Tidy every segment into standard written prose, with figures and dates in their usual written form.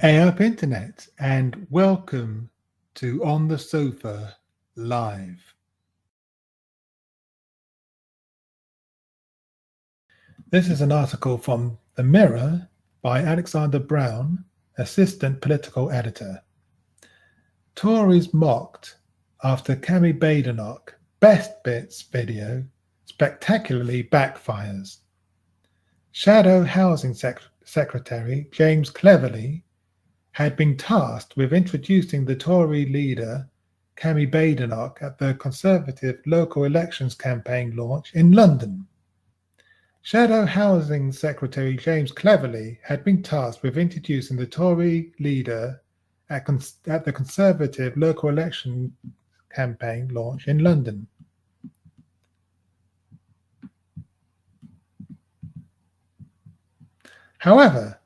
Hey up internet, and welcome to On the Sofa Live. This is an article from The Mirror by Alexander Brown, assistant political editor. Tories mocked after Kemi Badenoch Best Bits video spectacularly backfires. Shadow Housing Secretary James Cleverly had been tasked with introducing the Tory leader Kemi Badenoch at the Conservative local elections campaign launch in London. Shadow Housing Secretary James Cleverly had been tasked with introducing the Tory leader at the Conservative local election campaign launch in London. However,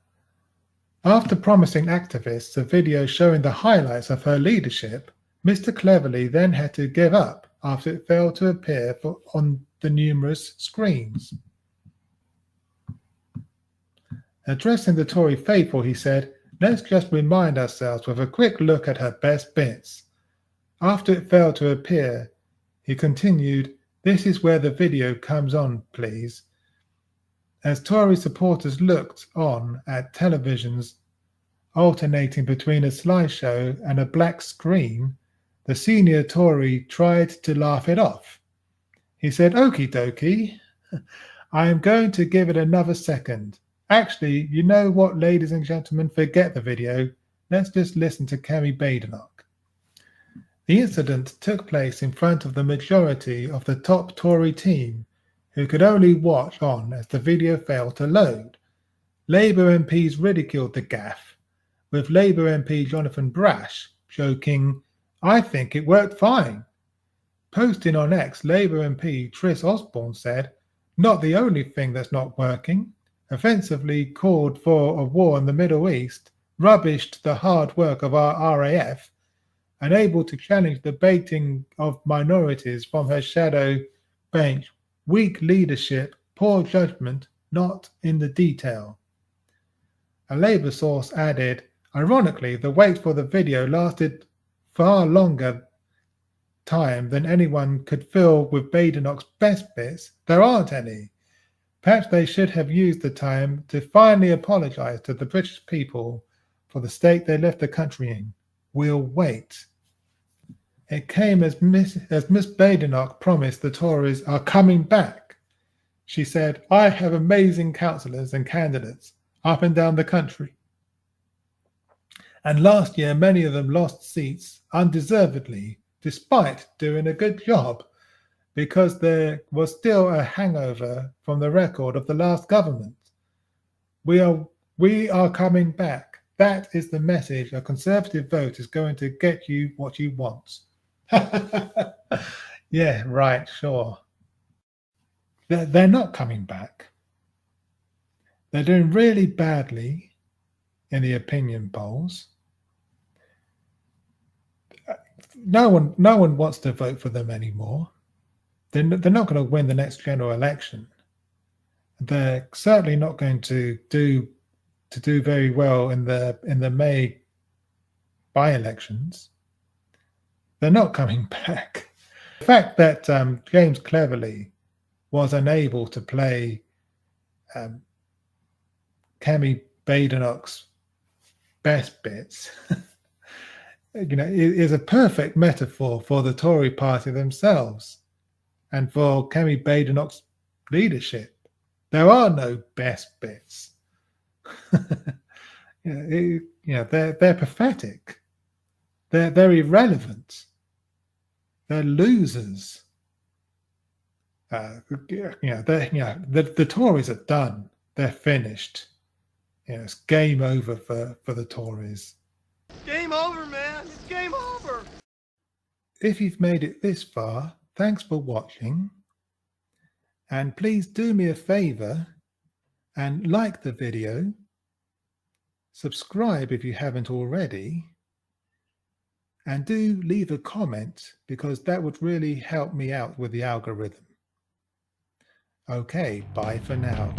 after promising activists a video showing the highlights of her leadership, Mr. Cleverly then had to give up after it failed to appear on the numerous screens. Addressing the Tory faithful, he said, "Let's just remind ourselves with a quick look at her best bits." After it failed to appear, he continued, "This is where the video comes on, please." As Tory supporters looked on at televisions alternating between a slideshow and a black screen, the senior Tory tried to laugh it off. He said, "Okie dokie, I am going to give it another second. Actually, you know what, ladies and gentlemen, forget the video. Let's just listen to Kemi Badenoch." The incident took place in front of the majority of the top Tory team, who could only watch on as the video failed to load. Labour MPs ridiculed the gaffe, with Labour MP Jonathan Brash joking, "I think it worked fine." Posting on X, Labour MP Tris Osborne said, "Not the only thing that's not working," offensively called for a war in the Middle East, rubbished the hard work of our RAF, unable to challenge the baiting of minorities from her shadow bench, weak leadership, poor judgment, not in the detail. A Labour source added, "Ironically, the wait for the video lasted far longer time than anyone could fill with Badenoch's best bits. There aren't any. Perhaps they should have used the time to finally apologise to the British people for the state they left the country in. We'll wait." It came as Miss Badenoch promised the Tories are coming back. She said, "I have amazing councillors and candidates up and down the country. And last year, many of them lost seats undeservedly, despite doing a good job, because there was still a hangover from the record of the last government. We are coming back. That is the message. A Conservative vote is going to get you what you want." Yeah, right, sure. They're not coming back. They're doing really badly in the opinion polls. No one wants to vote for them anymore. They're not going to win the next general election. They're certainly not going to do very well in the May by-elections. They're not coming back. The fact that James Cleverly was unable to play Kemi Badenoch's best bits, is a perfect metaphor for the Tory party themselves and for Kemi Badenoch's leadership. There are no best bits. They're pathetic. They're irrelevant. They're losers. The Tories are done. They're finished. It's game over for the Tories. Game over, man. It's game over. If you've made it this far, thanks for watching. And please do me a favor and like the video. Subscribe if you haven't already. And do leave a comment, because that would really help me out with the algorithm. Okay, bye for now.